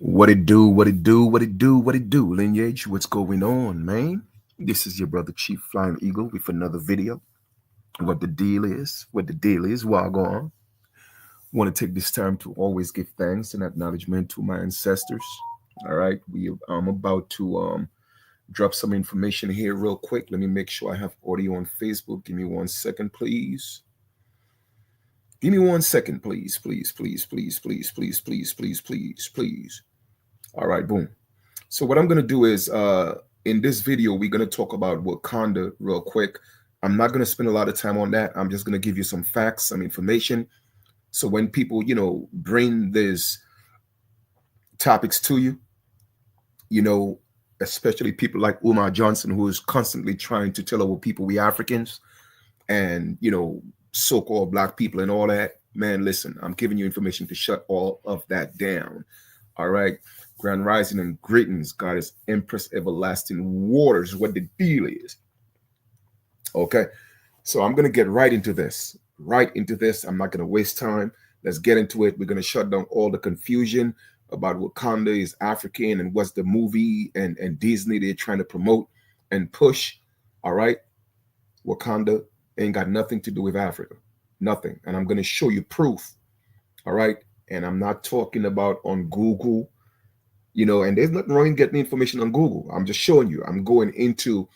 What it do, what it do, what it do, what it do, lineage, what's going on, man? This is your brother Chief Flying Eagle with another video. What the deal is, while going. Want to take this time to always give thanks and acknowledgement to my ancestors. All right, I'm about to drop some information here real quick. Let me make sure I have audio on Facebook. Give me 1 second, please. Give me 1 second, please, please, please, please, please, please, please, please, please, please. All right, boom. So what I'm gonna do is in this video, we're gonna talk about Wakanda real quick. I'm not gonna spend a lot of time on that. I'm just gonna give you some facts, some information. So when people, bring these topics to you, you know, especially people like Umar Johnson, who is constantly trying to tell our people we Africans and so-called black people and all that, man, listen, I'm giving you information to shut all of that down. All right. Grand rising and greetings, Goddess Empress Everlasting Waters, what the deal is. Okay, so I'm going to get right into this. I'm not going to waste time. Let's get into it. We're going to shut down all the confusion about Wakanda is African and what's the movie and Disney they're trying to promote and push. All right, Wakanda ain't got nothing to do with Africa. Nothing. And I'm going to show you proof. All right, and I'm not talking about on Google. And there's nothing wrong in getting information on Google. I'm just showing you. I'm going into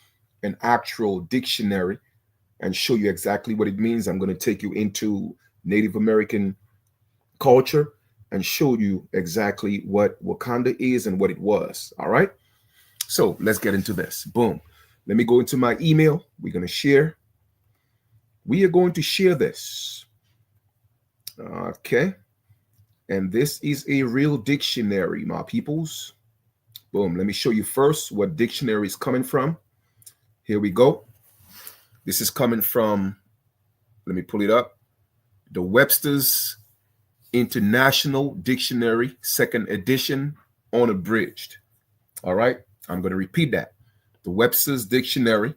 an actual dictionary and show you exactly what it means. I'm going to take you into Native American culture and show you exactly what Wakanda is and what it was. All right. So let's get into this. Boom. Let me go into my email. We're going to share. We are going to share this. Okay. And this is a real dictionary, my peoples. Boom. Let me show you first what dictionary is coming from. Here we go. This is coming from, let me pull it up, the Webster's International Dictionary, 2nd edition, unabridged. All right. I'm going to repeat that. The Webster's Dictionary,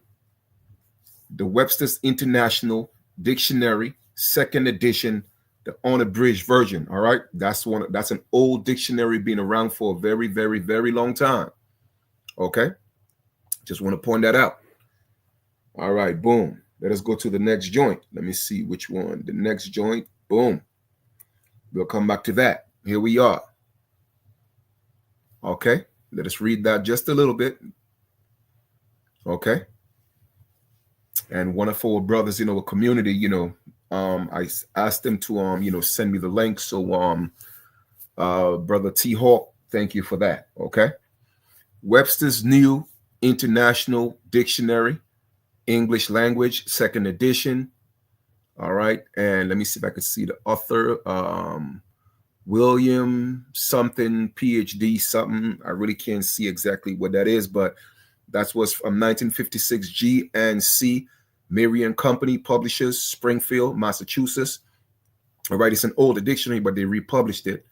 the Webster's International Dictionary, 2nd edition, the unabridged version. All right, that's an old dictionary, been around for a very, very, very long time. Okay, just want to point that out. All right, boom. Let us go to the next joint. Let me see which one. The next joint. Boom. We'll come back to that. Here we are. Okay, let us read that just a little bit. Okay, and one of our brothers in our community, I asked them to send me the link. So brother T Hawk, thank you for that. Okay. Webster's New International Dictionary, English Language, 2nd edition. All right. And let me see if I can see the author. William something, PhD something. I really can't see exactly what that is, but that was from 1956, G&C Marion Company, Publishers, Springfield, Massachusetts. All right, it's an older dictionary, but they republished it.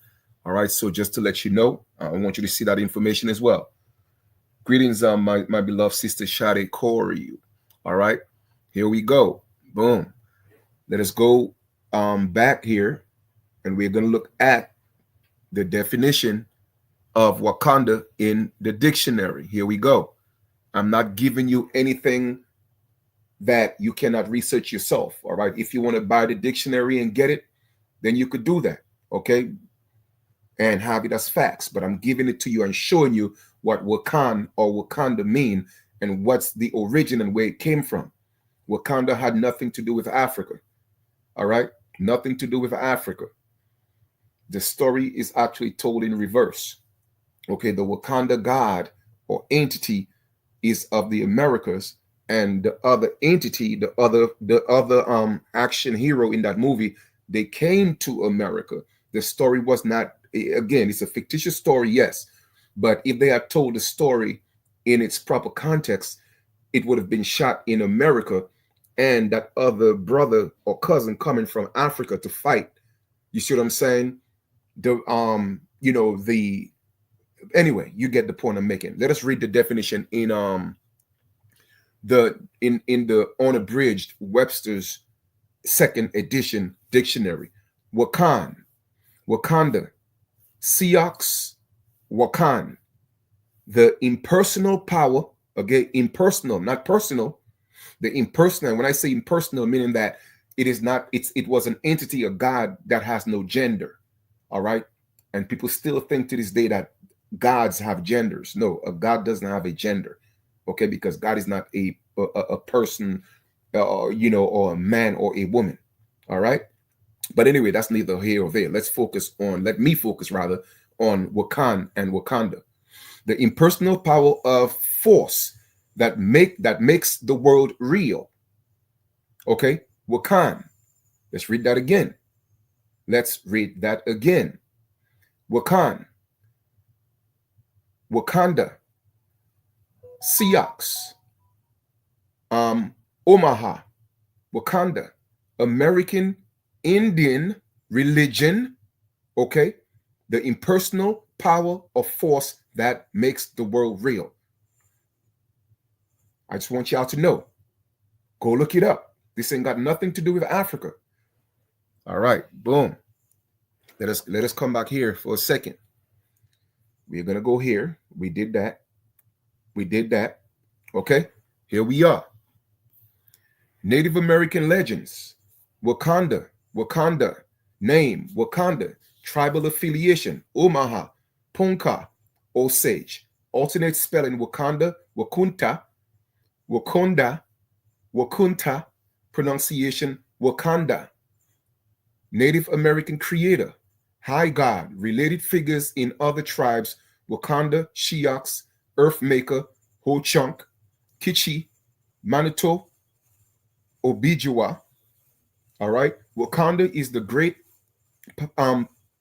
All right, so just to let you know, I want you to see that information as well. Greetings, my beloved sister Shade Corey. All right, here we go. Boom. Let us go back here, and we're going to look at the definition of Wakanda in the dictionary. Here we go. I'm not giving you anything that you cannot research yourself. All right. If you want to buy the dictionary and get it, then you could do that. Okay. And have it as facts. But I'm giving it to you and showing you what Wakan or Wakanda mean and what's the origin and where it came from. Wakanda had nothing to do with Africa. All right. Nothing to do with Africa. The story is actually told in reverse. Okay. The Wakanda god or entity is of the Americas. And the other entity, the other action hero in that movie, they came to America. The story was not, again, it's a fictitious story, yes. But if they had told the story in its proper context, it would have been shot in America, and that other brother or cousin coming from Africa to fight. You see what I'm saying? Anyway, you get the point I'm making. Let us read the definition in the unabridged Webster's 2nd edition dictionary. Wakanda, Sioux, Wakan, the impersonal power, again, impersonal, not personal, the impersonal. When I say impersonal, meaning that it is not, it was an entity, a God that has no gender. All right. And people still think to this day that gods have genders. No, a God doesn't have a gender. Okay, because God is not a person, or a man or a woman. All right. But anyway, that's neither here or there. Let me focus rather on Wakan and Wakanda. The impersonal power of force that makes the world real. Okay, Wakan. Let's read that again. Wakan, Wakanda, Sioux, Omaha, Wakanda, American Indian religion. Okay, the impersonal power of force that makes the world real. I just want y'all to know. Go look it up. This ain't got nothing to do with Africa. All right, boom. Let us come back here for a second. We're gonna go here. We did that. Okay, here we are. Native American legends. Wakanda, name, Wakanda, tribal affiliation, Omaha, Ponca, Osage. Alternate spelling, Wakanda, Wakunta, Wakunta, pronunciation, Wakanda. Native American creator, high god, related figures in other tribes, Wakanda, Sioux, Earthmaker, Ho Chunk, Kichi, Manitou, Obijua. All right. Wakanda is the great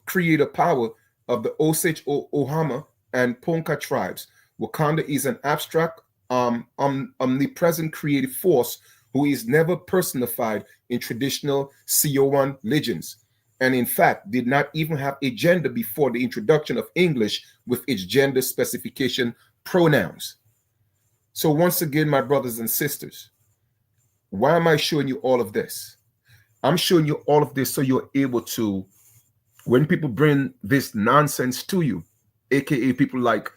creator power of the Osage, Ohama, and Ponca tribes. Wakanda is an abstract, omnipresent creative force who is never personified in traditional Siowan legends, and in fact did not even have a gender before the introduction of English with its gender specification pronouns. So once again, my brothers and sisters, why am I showing you all of this? I'm showing you all of this so you're able to, when people bring this nonsense to you, aka people like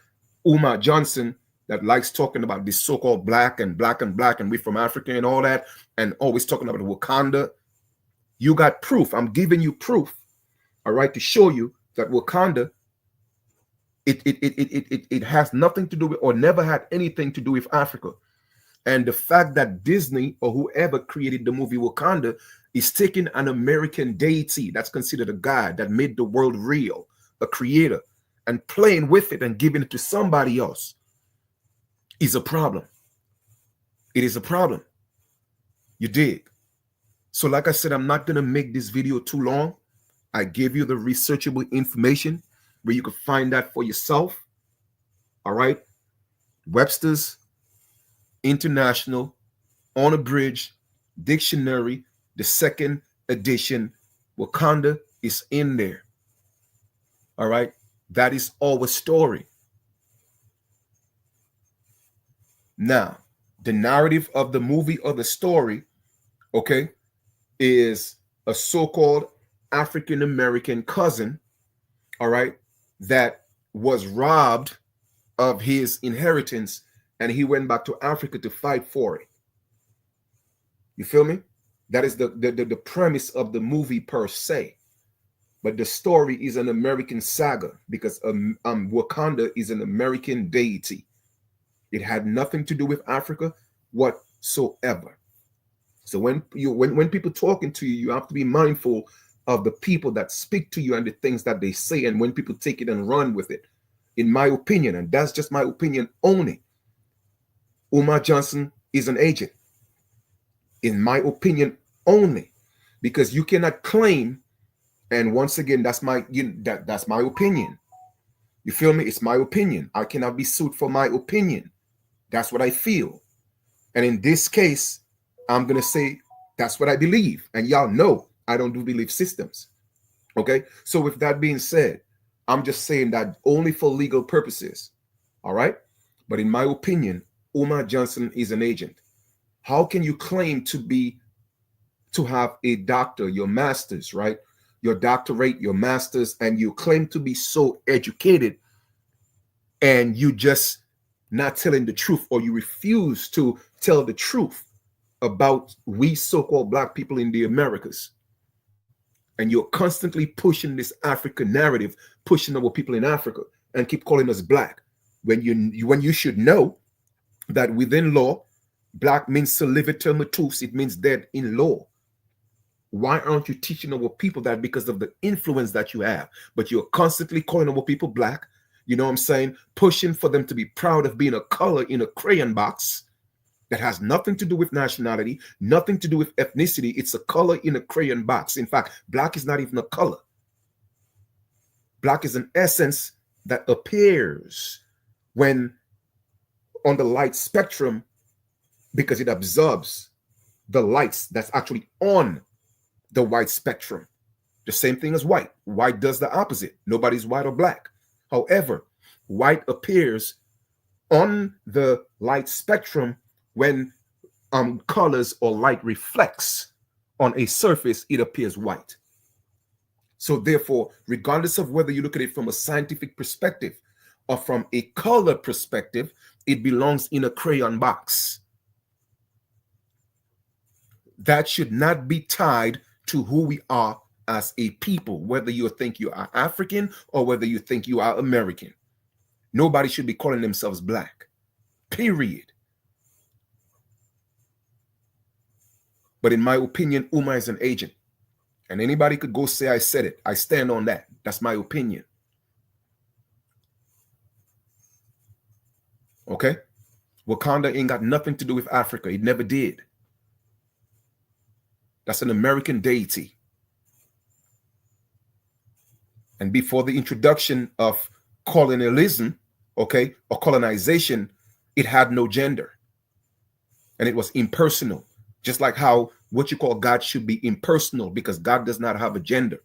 Umar Johnson that likes talking about this so-called black and we're from Africa and all that, and always talking about Wakanda, you got proof. I'm giving you proof, all right, to show you that Wakanda, it has nothing to do with, or never had anything to do with Africa. And the fact that Disney or whoever created the movie Wakanda is taking an American deity that's considered a god that made the world real, a creator, and playing with it and giving it to somebody else is a problem. It is a problem. You dig? So like I said, I'm not going to make this video too long. I gave you the researchable information where you can find that for yourself. All right. Webster's International Unabridged Dictionary, the second edition. Wakanda is in there. All right. That is our story. Now, the narrative of the movie or the story, okay, is a so-called African-American cousin, all right, that was robbed of his inheritance, and he went back to Africa to fight for it. You feel me? That is the premise of the movie per se. But the story is an American saga because Wakanda is an American deity. It had nothing to do with Africa whatsoever. So when people talking to you, you have to be mindful of the people that speak to you and the things that they say, and when people take it and run with it. In my opinion, and that's just my opinion only, Umar Johnson is an agent. In my opinion only, because you cannot claim, and once again, that's my opinion. You feel me? It's my opinion. I cannot be sued for my opinion. That's what I feel. And in this case, I'm going to say that's what I believe. And y'all know I don't do belief systems. Okay? So with that being said, I'm just saying that only for legal purposes. All right? But in my opinion, Umar Johnson is an agent. How can you claim to have a doctor, your master's, right? Your doctorate, your master's, and you claim to be so educated, and you just not telling the truth, or you refuse to tell the truth about we so-called black people in the Americas, and you're constantly pushing this African narrative, pushing our people in Africa, and keep calling us black, when you should know that within law, black means saliviter matus, it means dead in law. Why aren't you teaching our people that? Because of the influence that you have. But you're constantly calling our people black, you know what I'm saying, pushing for them to be proud of being a color in a crayon box that has nothing to do with nationality, nothing to do with ethnicity. It's a color in a crayon box. In fact, black is not even a color. Black is an essence that appears when on the light spectrum, because it absorbs the lights that's actually on the white spectrum. The same thing as white. White does the opposite. Nobody's white or black. However, white appears on the light spectrum when colors or light reflects on a surface, it appears white. So therefore, regardless of whether you look at it from a scientific perspective or from a color perspective, it belongs in a crayon box. That should not be tied to who we are as a people, whether you think you are African or whether you think you are American. Nobody should be calling themselves black, period. But in my opinion, Uma is an agent. And anybody could go say I said it. I stand on that. That's my opinion. Okay? Wakanda ain't got nothing to do with Africa. It never did. That's an American deity. And before the introduction of colonialism, okay, or colonization, it had no gender. And it was impersonal. Just like how what you call God should be impersonal, because God does not have a gender.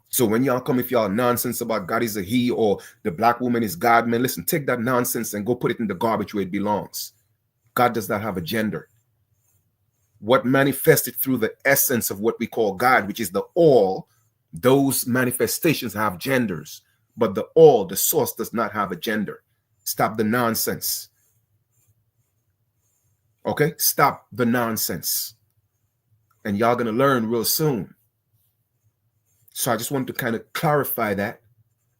So when y'all come, if y'all nonsense about God is a he or the black woman is God, man, listen, take that nonsense and go put it in the garbage where it belongs. God does not have a gender. What manifested through the essence of what we call God, which is the all, those manifestations have genders, but the all, the source, does not have a gender. Stop the nonsense. Okay, stop the nonsense. And y'all gonna learn real soon. So I just wanted to kind of clarify that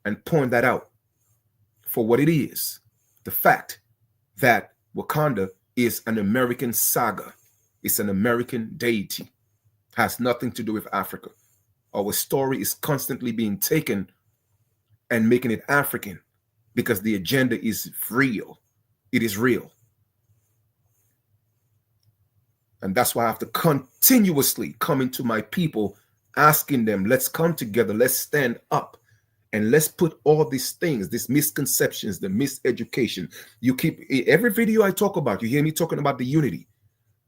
and point that out for what it is. The fact that Wakanda is an American saga. It's an American deity. Has nothing to do with Africa. Our story is constantly being taken and making it African because the agenda is real. It is real. And that's why I have to continuously come into my people, asking them, let's come together, let's stand up, and let's put all these things, these misconceptions, the miseducation. You keep, every video I talk about, you hear me talking about the unity,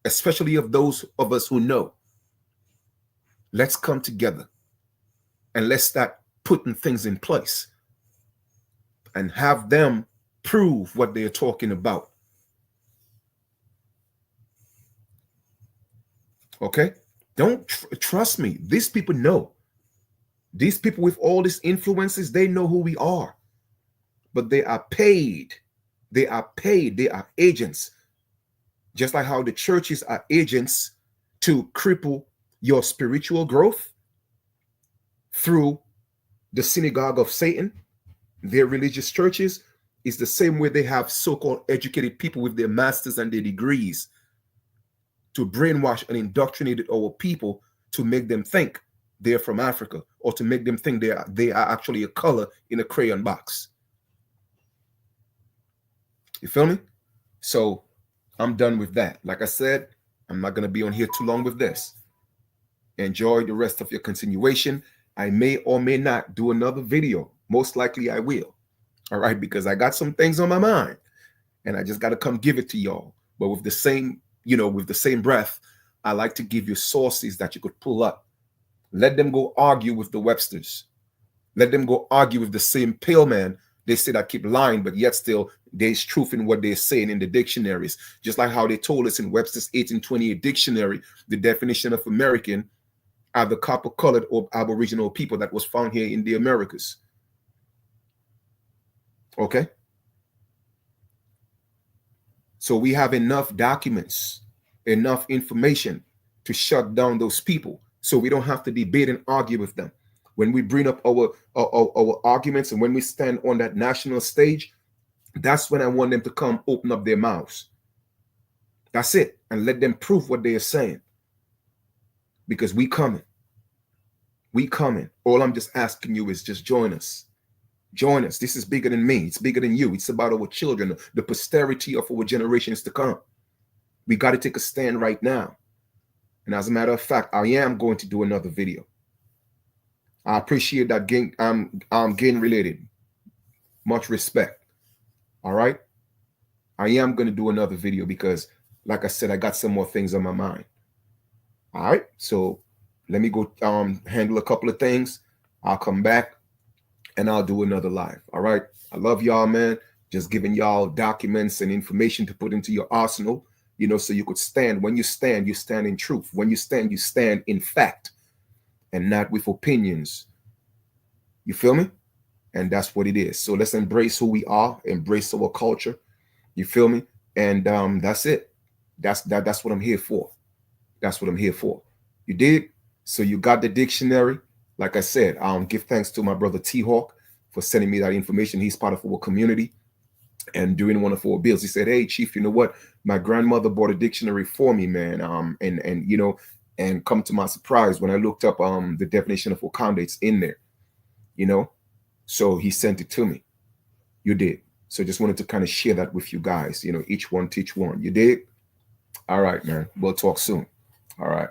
especially of those of us who know. Let's come together and let's start putting things in place and have them prove what they're talking about. Okay? Don't trust me. These people know. These people with all these influences, they know who we are. But they are paid. They are paid. They are agents. Just like how the churches are agents to cripple your spiritual growth through the synagogue of Satan. Their religious churches is the same way they have so-called educated people with their masters and their degrees to brainwash and indoctrinate our people to make them think they're from Africa, or to make them think they are actually a color in a crayon box. You feel me? So I'm done with that. Like I said, I'm not going to be on here too long with this. Enjoy the rest of your continuation. I may or may not do another video. Most likely I will. All right, because I got some things on my mind and I just got to come give it to y'all. But with the same, with the same breath, I like to give you sources that you could pull up. Let them go argue with the Websters. Let them go argue with the same pale man. They say that keep lying, but yet still there's truth in what they're saying in the dictionaries. Just like how they told us in Webster's 1828 dictionary, the definition of American are the copper-colored or Aboriginal people that was found here in the Americas. Okay. So we have enough documents, enough information to shut down those people. So we don't have to debate and argue with them. When we bring up our arguments and when we stand on that national stage, that's when I want them to come open up their mouths. That's it. And let them prove what they are saying. Because we coming. We coming. All I'm just asking you is just join us. Join us. This is bigger than me. It's bigger than you. It's about our children, the posterity of our generations to come. We got to take a stand right now. And as a matter of fact, I am going to do another video. I appreciate that gang related. Much respect. All right. I am going to do another video because, like I said, I got some more things on my mind. All right. So let me go handle a couple of things. I'll come back and I'll do another live. All right. I love y'all, man. Just giving y'all documents and information to put into your arsenal, you know, so you could stand. When you stand in truth. When you stand in fact and not with opinions. You feel me? And that's what it is. So let's embrace who we are, embrace our culture. You feel me? And that's it. That's what I'm here for. That's what I'm here for. You did? So you got the dictionary. Like I said, give thanks to my brother T-Hawk for sending me that information. He's part of our community. And during one of our bills, he said, "Hey, Chief, you know what? My grandmother bought a dictionary for me, man. And you know, and come to my surprise, when I looked up the definition of Wakanda, it's in there, you know. So he sent it to me. You did. So just wanted to kind of share that with you guys. You know, each one teach one. You did? All right, man. We'll talk soon. All right.